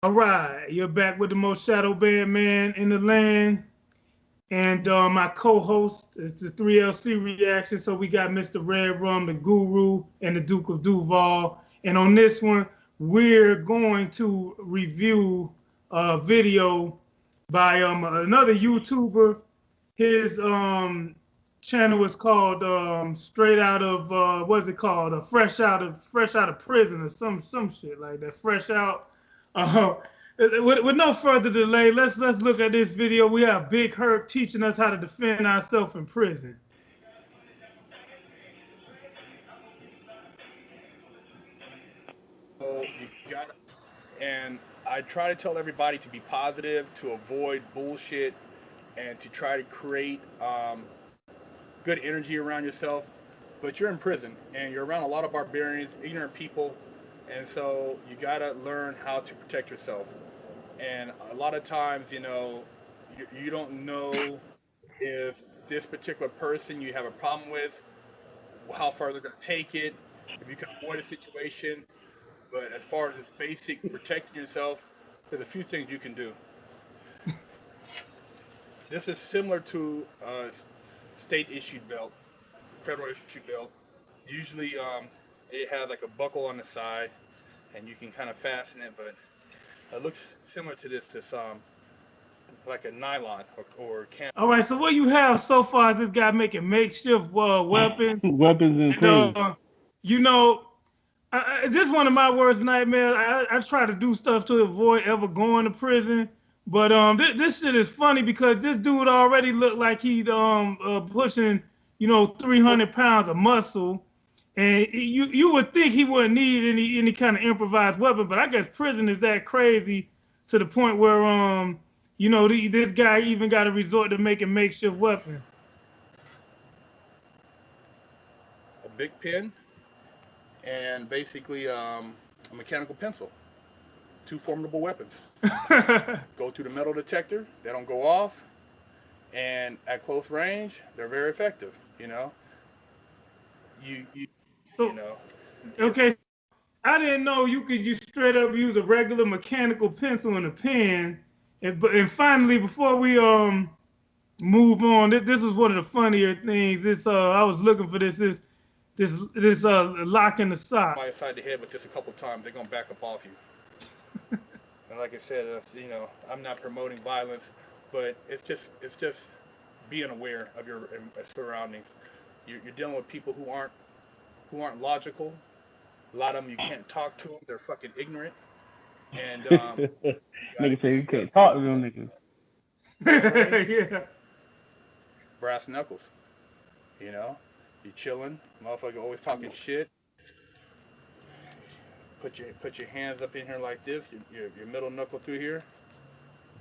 All right, you're back with the most shadow band man in the land. And my co-host is the 3LC reaction. So we got Mr. Red Rum, the Guru, and the Duke of Duval. And on this one, we're going to review a video by another YouTuber. His channel is called Straight Out of what's it called? Fresh out of prison or some shit like that. Fresh out. Uh, with no further delay, let's look at this video. We have Big Herc teaching us how to defend ourselves in prison. So you got, and I try to tell everybody to be positive, to avoid bullshit, and to try to create good energy around yourself. But you're in prison, and you're around a lot of barbarians, ignorant people, and so you gotta learn how to protect yourself. And a lot of times, you don't know if this particular person you have a problem with, how far they're gonna take it, if you can avoid a situation. But as far as just basic protecting yourself, there's a few things you can do. This is similar to a state issued belt, federal issued belt. Usually, it has like a buckle on the side, and you can kind of fasten it. But it looks similar to this like a nylon or camo. All right, so what you have so far is this guy making makeshift weapons, Weapons in and prison. you know, this is one of my worst nightmares. I try to do stuff to avoid ever going to prison. But this shit is funny because this dude already looked like he pushing 300 pounds of muscle, and you would think he wouldn't need any kind of improvised weapon. But I guess prison is that crazy to the point where this guy even got to resort to making makeshift weapons. A big pen, and basically a mechanical pencil. Two formidable weapons. Go to the metal detector, they don't go off, and at close range, they're very effective. You you you So know, okay, I didn't know you could just straight up use a regular mechanical pencil and a pen. And finally, before we move on, this is one of the funnier things. This I was looking for this lock in the sock. somebody inside the head with this a couple times, they're gonna back up off you. And like I said, I'm not promoting violence, but it's just being aware of your surroundings. You're dealing with people who aren't logical. A lot of them you can't talk to them. They're fucking ignorant, and Nigga say you you gotta can't talk protect to them yourself. niggas. Close range, Yeah. brass knuckles. You know, you chilling, motherfucker always talking shit. Put your hands up in here like this. Your middle knuckle through here.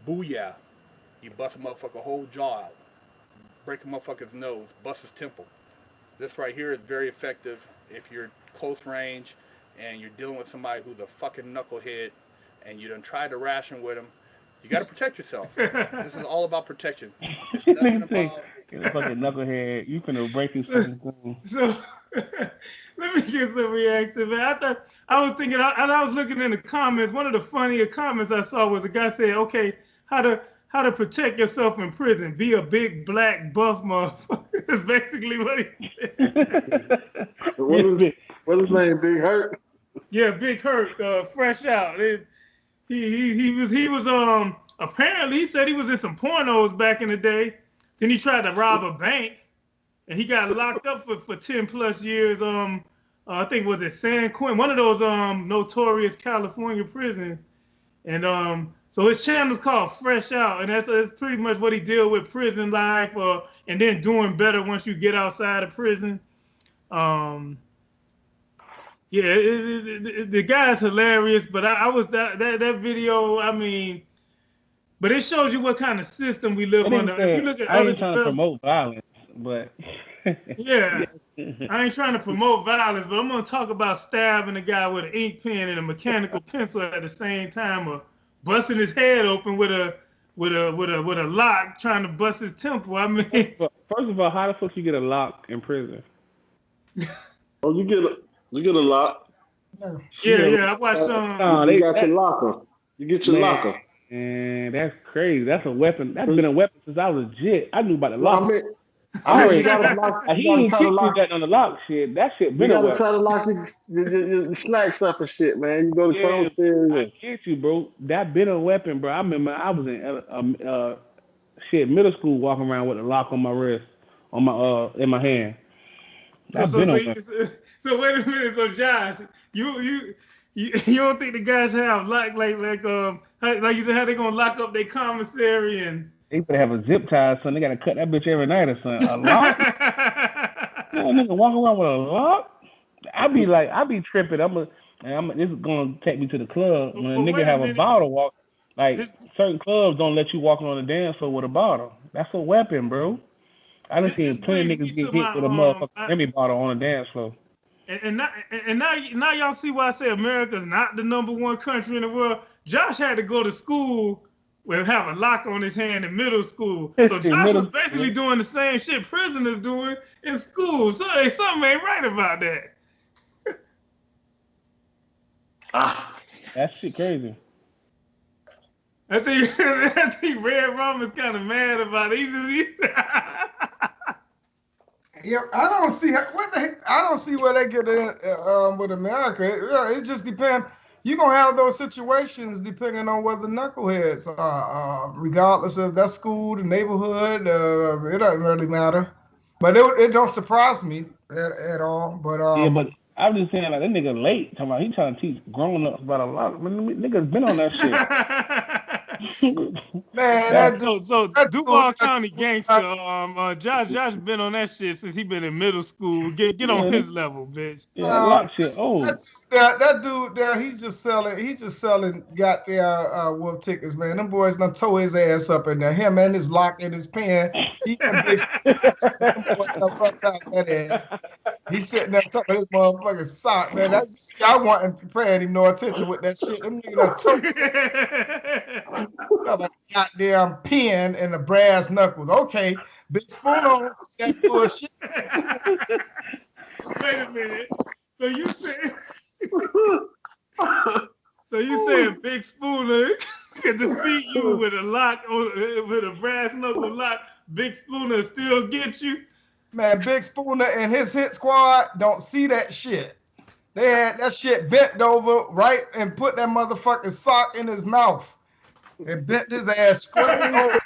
Booyah! You bust a motherfucker whole jaw out. Break a motherfucker's nose. Bust his temple. This right here is very effective if you're close range and you're dealing with somebody who's a fucking knucklehead and you done tried to ration with them. You got to protect yourself. This is all about protection. It's nothing Nigga say, about. you fucking knucklehead, you finna break his fucking thing. So let me get some reaction, man. I was thinking, and I was looking in the comments. One of the funnier comments I saw was a guy saying, "Okay, how to protect yourself in prison? Be a big black buff motherfucker." That's basically what he said. What Yeah, is bitch. what is his name? Big Hurt. Yeah, Big Hurt, fresh out. He was apparently he said he was in some pornos back in the day. Then he tried to rob a bank, and he got locked up for 10 plus years. I think was it San Quentin, one of those notorious California prisons. And so his channel's called Fresh Out, and that's pretty much what he deal with prison life, and then doing better once you get outside of prison. Um, yeah, the guy's hilarious, but I was that video. I mean, but it shows you what kind of system we That live nigga under. If you said, look at I other ain't trying to developed, promote violence, but yeah, I ain't trying to promote violence, but I'm gonna talk about stabbing a guy with an ink pen and a mechanical pencil at the same time, or busting his head open with a lock, trying to bust his temple. I mean, first of all, how the fuck you get a lock in prison? Oh, you get a lot. yeah, You yeah. I watched get a You, no, you they got that your locker. You get your locker. And that's crazy. That's a weapon. That's been a weapon since I was legit. I knew about the Well, locker. I mean, you gotta lock. He You gotta didn't try to teach me lock. that on the lock shit. That shit You been a gotta weapon. try to lock your snacks up and shit, man. You go to Yeah, I downstairs. get you, bro. That been a weapon, bro. I remember I was in middle school, walking around with a lock on my wrist, on my in my hand. So That so been a so, weapon. so wait a minute. So Josh, you don't think the guys have like you said how they gonna lock up their commissary and They better have a zip tie, son. They gotta cut that bitch every night or something. A lock? Yeah, a nigga walking around with a lock? I be tripping. This is gonna take me to the club when a but nigga wait a have a minute. bottle walk. Like This, certain clubs don't let you walk on the dance floor with a bottle. That's a weapon, bro. I done this seen plenty brings of me niggas to get hit my with a motherfucking Remy bottle on the dance floor. now y'all see why I say America's not the #1 country in the world. Josh had to go to school with have a lock on his hand in middle school. So Josh was Middle basically school. doing the same shit prisoners doing in school. So hey, something ain't right about that. That shit crazy. I think Red Rum is kind of mad about it. Yeah, I don't see I don't see where they get in with America. It just depends. You're gonna have those situations depending on where the knuckleheads are, regardless of that school, the neighborhood. It doesn't really matter. But it don't surprise me at all. But Yeah, but I'm just saying, like, that nigga late. Talking about he trying to teach grown ups about a lot. Man, niggas been on that shit. man, That, so that Duval County dude, gangster, Josh been on that shit since he been in middle school. Get on yeah, his level, bitch. that lock shit. Oh, that dude there, he's just selling goddamn wolf tickets, man. Them boys done tore his ass up in there. Him and his lock and his pen. He done big them boys done bucked out that ass. He's sitting there talking his motherfucking sock, man. I wasn't paying him no attention with that shit. Them niggas done tore a goddamn pen and the brass knuckles. Okay, Big Spoon on that bullshit. Wait a minute. So you saying Big Spooner can defeat you with a lock with a brass knuckle lock? Big Spooner still get you? Man, Big Spooner and his hit squad don't see that shit. They had that shit bent over right and put that motherfucking sock in his mouth and bent his ass straight over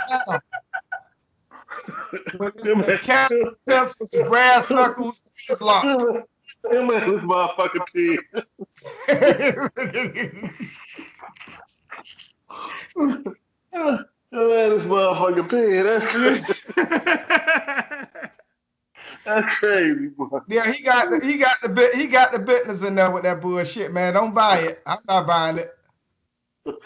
down. With his mechanical pencils, brass knuckles, his lock. Him and this motherfucking pig. This motherfucking pig. That's crazy, boy. Yeah, he got the business in there with that bullshit, man. Don't buy it. I'm not buying it.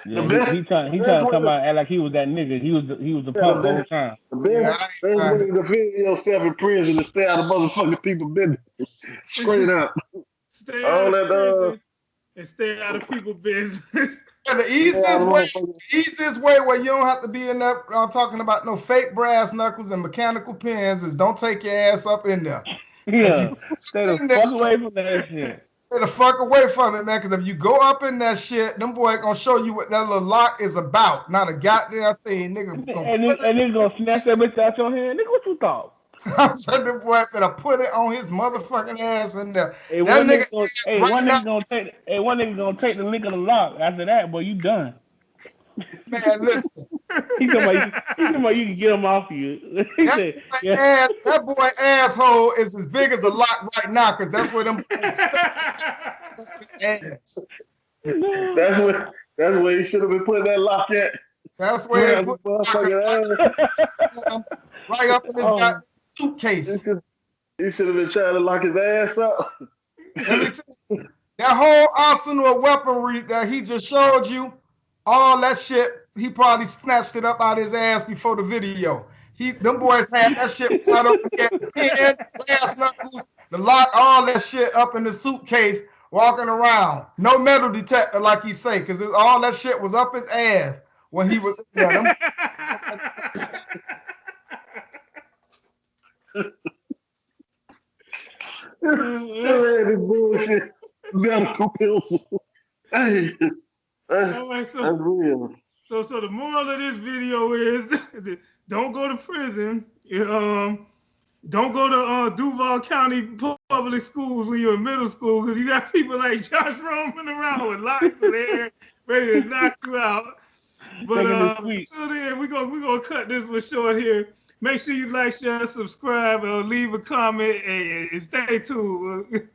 yeah, he trying to come out and act like he was that nigga. He was the punk the whole time. The best way to defend yourself in prison is stay out of motherfucking people's business. Straight up. Stay out of prison and stay out of people's business. The easiest way where you don't have to be in there talking about no fake brass knuckles and mechanical pins is don't take your ass up in there. Yeah, stay the fuck away from that shit. Stay the fuck away from it, man, because if you go up in that shit, them boys gonna show you what that little lock is about. Not a goddamn thing, nigga. And nigga gonna snatch that bitch out your hand. Nigga, what you thought? I'm saying the boy finna put it on his motherfucking ass in there. Hey, that one nigga gonna take the link of the lock. After that, boy, you done. Man, listen. He talking about you can get him off you. He said, yeah. That boy asshole is as big as a lock right now, because that's where them ass. That's where he should have been putting that lock at. That's where they put right up in his goddamn suitcase. He should have been trying to lock his ass up. That whole arsenal of weaponry that he just showed you, all that shit, he probably snatched it up out of his ass before the video. Them boys had that shit right up in the pen, brass knuckles, the lock, all that shit up in the suitcase, walking around. No metal detector, like he say, because all that shit was up his ass when he was in there. This bullshit. Medical pills. Hey, All right, That's real. So the moral of this video is don't go to prison. Don't go to Duval County public schools when you're in middle school because you got people like Josh roaming around with locks in their hair ready to knock you out. But until then, we're gonna cut this one short here. Make sure you like, share, subscribe, leave a comment, and stay tuned.